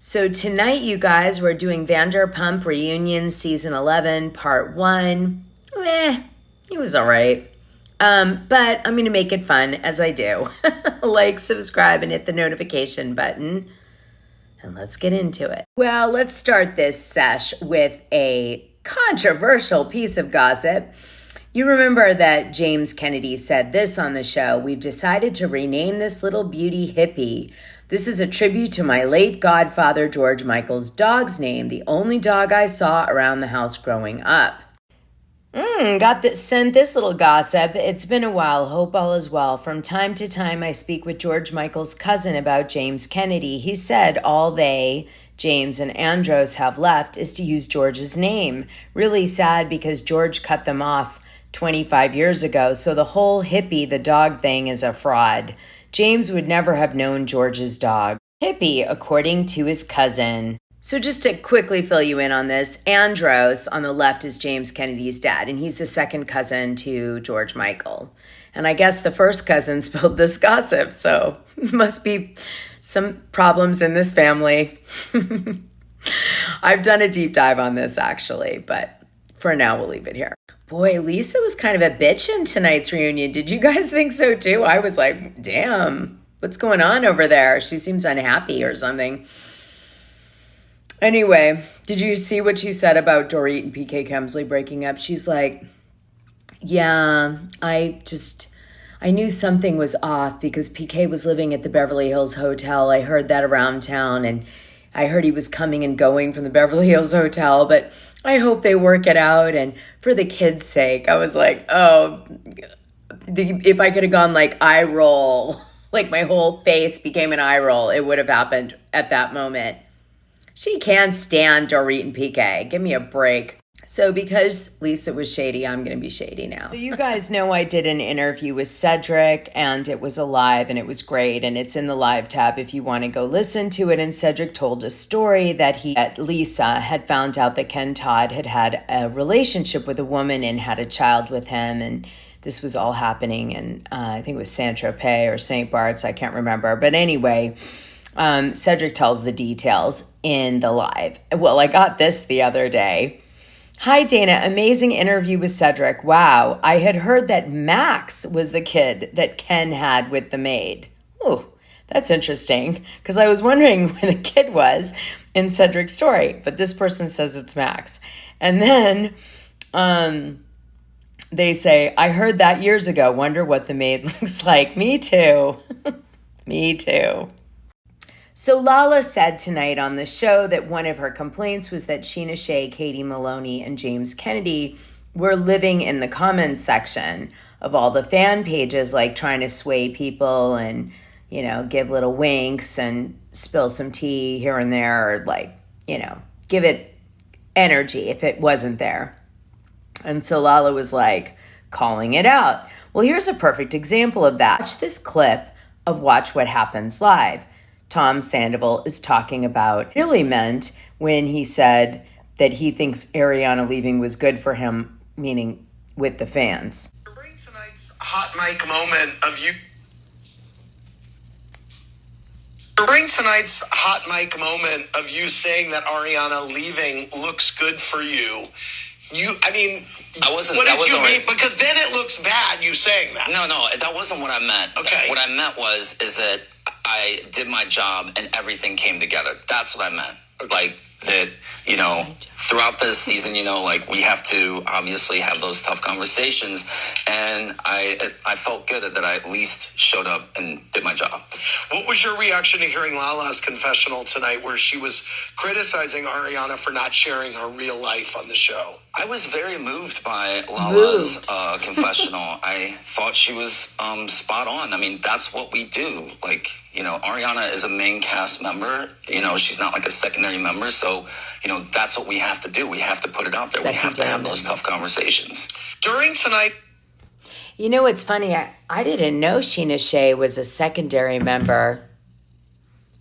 So tonight, you guys, we're doing Vanderpump Reunion Season 11, Part 1. It was all right. But I'm going to make it fun, as I do. Like, subscribe, and hit the notification button. And let's get into it. Well, let's start this sesh with a controversial piece of gossip. You remember that James Kennedy said this on the show: "We've decided to rename this little beauty Hippie. This is a tribute to my late godfather, George Michael's dog's name, the only dog I saw around the house growing up." Sent this little gossip. It's been a while. Hope all is well. From time to time, I speak with George Michael's cousin about James Kennedy. He said all they, James and Andros, have left is to use George's name. Really sad because George cut them off 25 years ago, so the whole Hippie, the dog thing, is a fraud. James would never have known George's dog. Hippie, according to his cousin. So just to quickly fill you in on this, Andros on the left is James Kennedy's dad, and he's the second cousin to George Michael. And I guess the first cousin spilled this gossip, so must be some problems in this family. I've done a deep dive on this, actually, but for now, we'll leave it here. Boy, Lisa was kind of a bitch in tonight's reunion. Did you guys think so too? I was like, damn, what's going on over there? She seems unhappy or something. Anyway, did you see what she said about Dorit and PK Kemsley breaking up? She's like, yeah, I knew something was off because PK was living at the Beverly Hills Hotel. I heard that around town, and I heard he was coming and going from the Beverly Hills Hotel, but I hope they work it out. And for the kids' sake, I was like, oh, if I could have gone like eye roll, like my whole face became an eye roll, it would have happened at that moment. She can't stand Dorit and PK. Give me a break. So because Lisa was shady, I'm going to be shady now. So you guys know I did an interview with Cedric, and it was a live, and it was great, and it's in the live tab if you want to go listen to it. And Cedric told a story that Lisa had found out that Ken Todd had had a relationship with a woman and had a child with him, and this was all happening in, I think it was Saint-Tropez or St. Bart's, I can't remember. But anyway, Cedric tells the details in the live. Well, I got this the other day. "Hi, Dana. Amazing interview with Cedric. Wow. I had heard that Max was the kid that Ken had with the maid." Ooh, that's interesting, because I was wondering where the kid was in Cedric's story, but this person says it's Max. And then they say, "I heard that years ago. Wonder what the maid looks like." Me too. Me too. So Lala said tonight on the show that one of her complaints was that Sheena Shea, Katie Maloney, and James Kennedy were living in the comments section of all the fan pages, like trying to sway people and, give little winks and spill some tea here and there, or give it energy if it wasn't there. And so Lala was like calling it out. Well, here's a perfect example of that. Watch this clip of Watch What Happens Live. Tom Sandoval is talking about really meant when he said that he thinks Ariana leaving was good for him, meaning with the fans. During tonight's hot mic moment of you. During tonight's hot mic moment of you saying that Ariana leaving looks good for you, I wasn't. What did you mean? Because then it looks bad you saying that. No, that wasn't what I meant. Okay. What I meant is that I did my job and everything came together. That's what I meant. Okay. Like that, throughout this season, we have to obviously have those tough conversations, and I felt good that I at least showed up and did my job. What was your reaction to hearing Lala's confessional tonight, where she was criticizing Ariana for not sharing her real life on the show? I was very moved by Lala's confessional. I thought she was spot on. I mean, that's what we do. Ariana is a main cast member. She's not like a secondary member. So, that's what we have to do. We have to put it out there. We have to have those tough conversations. During tonight. It's funny. I didn't know Sheena Shea was a secondary member.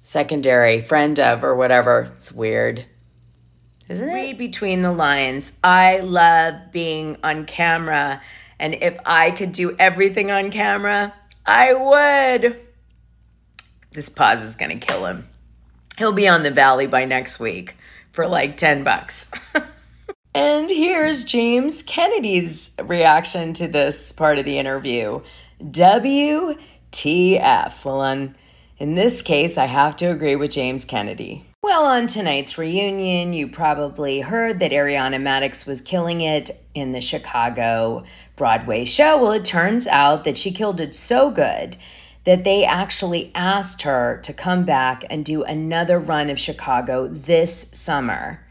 Secondary friend of or whatever. It's weird. Isn't it? Read between the lines. I love being on camera, and if I could do everything on camera, I would. This pause is going to kill him. He'll be on the Valley by next week for like $10. And here's James Kennedy's reaction to this part of the interview. WTF. Well, in this case, I have to agree with James Kennedy. Well, on tonight's reunion, you probably heard that Ariana Maddox was killing it in the Chicago Broadway show. Well, it turns out that she killed it so good that they actually asked her to come back and do another run of Chicago this summer.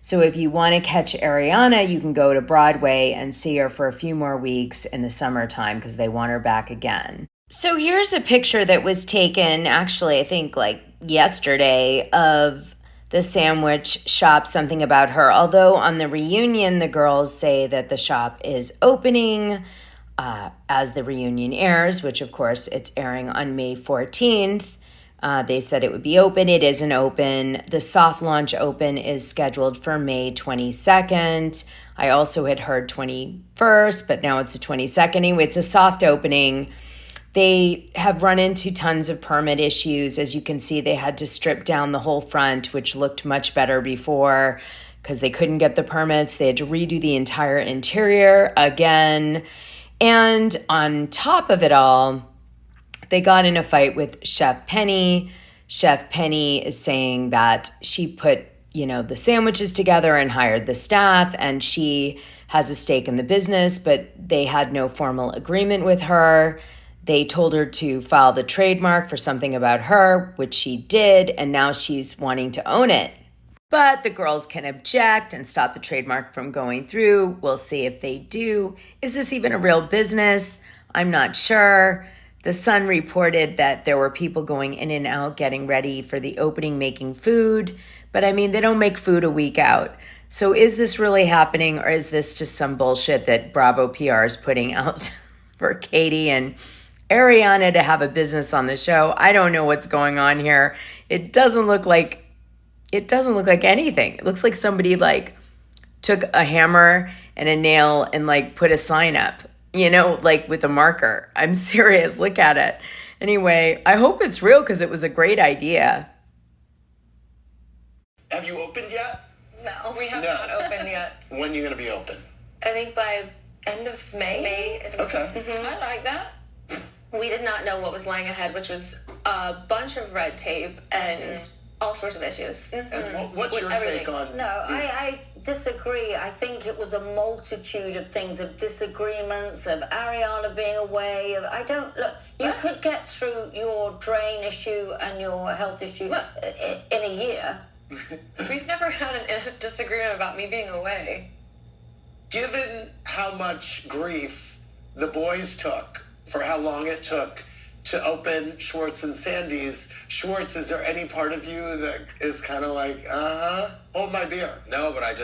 So if you want to catch Ariana, you can go to Broadway and see her for a few more weeks in the summertime because they want her back again. So here's a picture that was taken, actually, I think like yesterday, of the sandwich shop, Something About Her. Although on the reunion, the girls say that the shop is opening as the reunion airs, which of course it's airing on May 14th. They said it would be open. It isn't open. The soft launch open is scheduled for May 22nd. I also had heard 21st, but now it's the 22nd. Anyway, it's a soft opening. They have run into tons of permit issues. As you can see, they had to strip down the whole front, which looked much better before because they couldn't get the permits. They had to redo the entire interior again. And on top of it all, they got in a fight with Chef Penny. Chef Penny is saying that she put, the sandwiches together and hired the staff, and she has a stake in the business, but they had no formal agreement with her. They told her to file the trademark for Something About Her, which she did, and now she's wanting to own it. But the girls can object and stop the trademark from going through. We'll see if they do. Is this even a real business? I'm not sure. The Sun reported that there were people going in and out getting ready for the opening, making food. But I mean, they don't make food a week out. So is this really happening, or is this just some bullshit that Bravo PR is putting out for Katie and Ariana to have a business on the show? I don't know what's going on here. It doesn't look like anything. It looks like somebody took a hammer and a nail and put a sign up, with a marker. I'm serious. Look at it. Anyway, I hope it's real because it was a great idea. Have you opened yet? No, we have not opened yet. When are you going to be open? I think by end of May. Okay. Mm-hmm. I like that. We did not know what was lying ahead, which was a bunch of red tape and all sorts of issues. And what's your take on? No, I disagree. I think it was a multitude of things, of disagreements, of Ariana being away. You could get through your drain issue and your health issue in a year. We've never had a disagreement about me being away. Given how much grief the boys took for how long it took to open Schwartz and Sandy's, Schwartz, is there any part of you that is kind of like, hold my beer? No, but I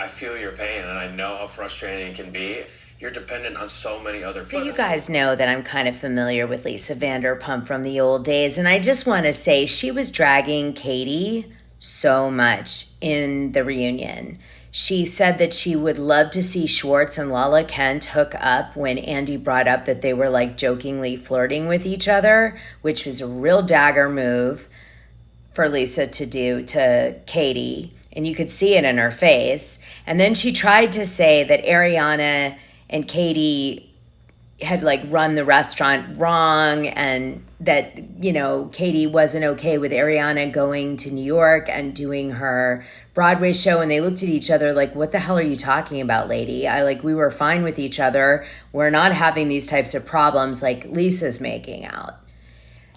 feel your pain, and I know how frustrating it can be. You're dependent on so many other people. So you guys know that I'm kind of familiar with Lisa Vanderpump from the old days, and I just want to say she was dragging Katie so much in the reunion. She said that she would love to see Schwartz and Lala Kent hook up when Andy brought up that they were jokingly flirting with each other, which was a real dagger move for Lisa to do to Katie. And you could see it in her face. And then she tried to say that Ariana and Katie had run the restaurant wrong, and that, Katie wasn't okay with Ariana going to New York and doing her Broadway show. And they looked at each other like, what the hell are you talking about, lady? We were fine with each other. We're not having these types of problems like Lisa's making out.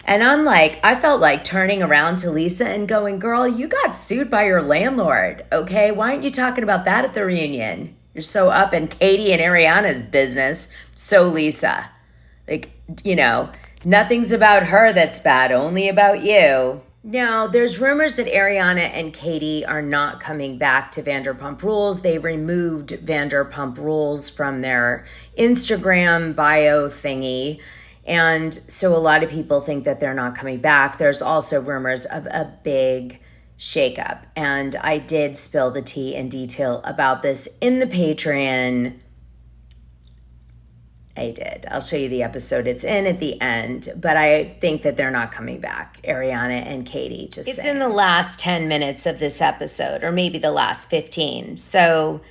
And I felt like turning around to Lisa and going, girl, you got sued by your landlord, okay? Why aren't you talking about that at the reunion? You're so up in Katie and Ariana's business. So Lisa, nothing's about her that's bad, only about you. Now, there's rumors that Ariana and Katie are not coming back to Vanderpump Rules. They removed Vanderpump Rules from their Instagram bio thingy. And so a lot of people think that they're not coming back. There's also rumors of a big shakeup. And I did spill the tea in detail about this in the Patreon. I did. I'll show you the episode it's in at the end, but I think that they're not coming back, Ariana and Katie, just It's saying. In the last 10 minutes of this episode, or maybe the last 15. So,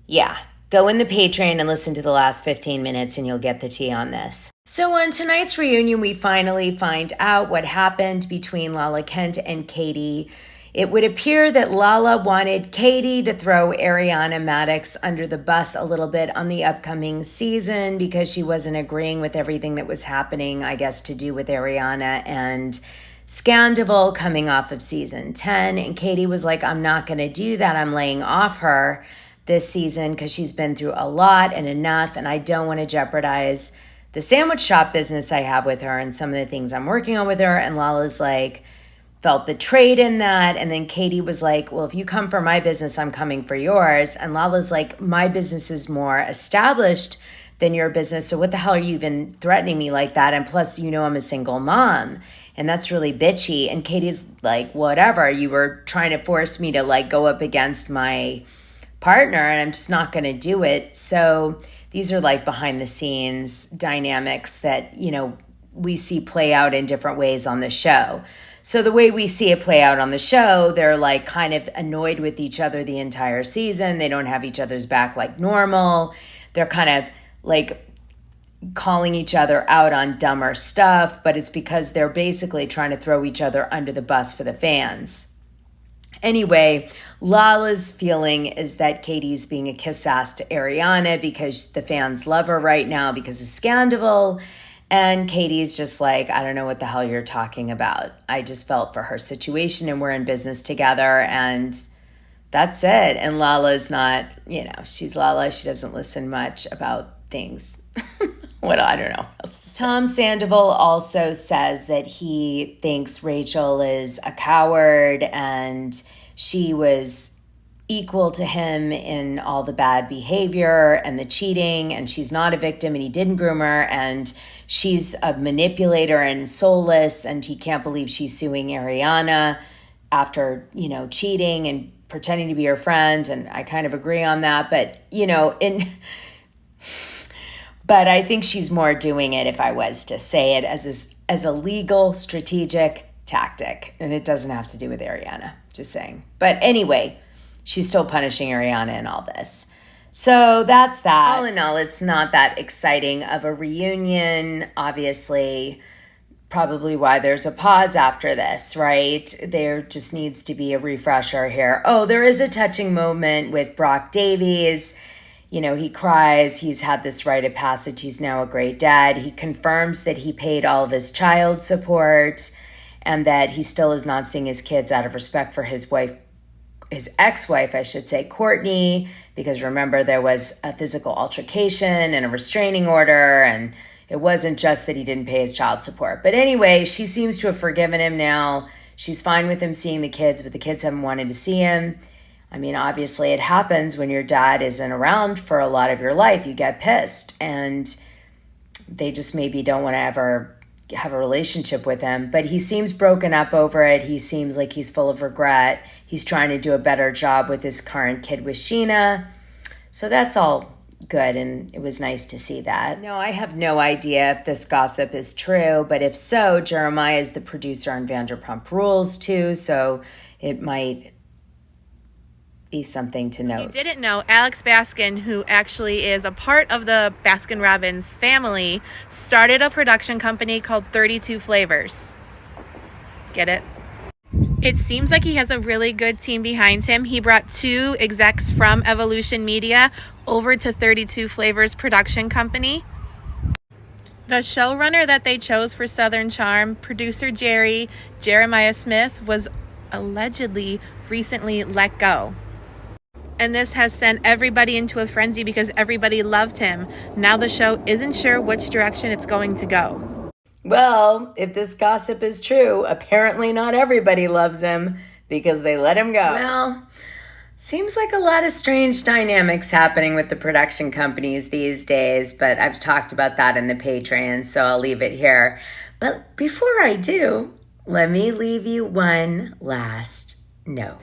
yeah, go in the Patreon and listen to the last 15 minutes and you'll get the tea on this. So on tonight's reunion, we finally find out what happened between Lala Kent and Katie. It would appear that Lala wanted Katie to throw Ariana Maddox under the bus a little bit on the upcoming season because she wasn't agreeing with everything that was happening, I guess, to do with Ariana and Scandival coming off of season 10. And Katie was like, I'm not going to do that. I'm laying off her this season because she's been through a lot and enough, and I don't want to jeopardize the sandwich shop business I have with her and some of the things I'm working on with her. And Lala's like, felt betrayed in that. And then Katie was like, well, if you come for my business, I'm coming for yours. And Lala's like, my business is more established than your business. So what the hell are you even threatening me like that? And plus, you know, I'm a single mom and that's really bitchy. And Katie's like, whatever, you were trying to force me to like go up against my partner and I'm just not going to do it. So these are like behind the scenes dynamics that, you know, we see play out in different ways on the show. So the way we see it play out on the show, they're like kind of annoyed with each other the entire season. They don't have each other's back like normal. They're kind of like calling each other out on dumber stuff, but it's because they're basically trying to throw each other under the bus for the fans. Anyway, Lala's feeling is that Katie's being a kiss ass to Ariana because the fans love her right now because of Scandival. And Katie's just like, I don't know what the hell you're talking about. I just felt for her situation and we're in business together and that's it. And Lala's not, you know, she's Lala. She doesn't listen much about things. I don't know. Tom Sandoval also says that he thinks Rachel is a coward and she was equal to him in all the bad behavior and the cheating, and she's not a victim and he didn't groom her, and she's a manipulator and soulless, and he can't believe she's suing Ariana after, you know, cheating and pretending to be her friend, and I kind of agree on that, but, you know, but I think she's more doing it, if I was to say it, as a legal strategic tactic, and it doesn't have to do with Ariana, just saying. But anyway, she's still punishing Ariana in all this. So that's that. All in all, it's not that exciting of a reunion. Obviously, probably why there's a pause after this, right? There just needs to be a refresher here. Oh, there is a touching moment with Brock Davies. You know, he cries. He's had this rite of passage. He's now a great dad. He confirms that he paid all of his child support and that he still is not seeing his kids out of respect for his wife, his ex-wife, I should say, Courtney, because remember there was a physical altercation and a restraining order, and it wasn't just that he didn't pay his child support. But anyway, she seems to have forgiven him now. She's fine with him seeing the kids, but the kids haven't wanted to see him. I mean, obviously it happens when your dad isn't around for a lot of your life. You get pissed, and they just maybe don't want to ever have a relationship with him, but he seems broken up over it. He seems like he's full of regret. He's trying to do a better job with his current kid with Sheena. So that's all good, and it was nice to see that. No, I have no idea if this gossip is true, but if so, Jeremiah is the producer on Vanderpump Rules too, so it might be something to note. If you didn't know, Alex Baskin, who actually is a part of the Baskin-Robbins family, started a production company called 32 Flavors. Get it? It seems like he has a really good team behind him. He brought 2 execs from Evolution Media over to 32 Flavors production company. The showrunner that they chose for Southern Charm, producer Jeremiah Smith, was allegedly recently let go. And this has sent everybody into a frenzy because everybody loved him. Now the show isn't sure which direction it's going to go. Well, if this gossip is true, apparently not everybody loves him because they let him go. Well, seems like a lot of strange dynamics happening with the production companies these days, but I've talked about that in the Patreon, so I'll leave it here. But before I do, let me leave you one last note.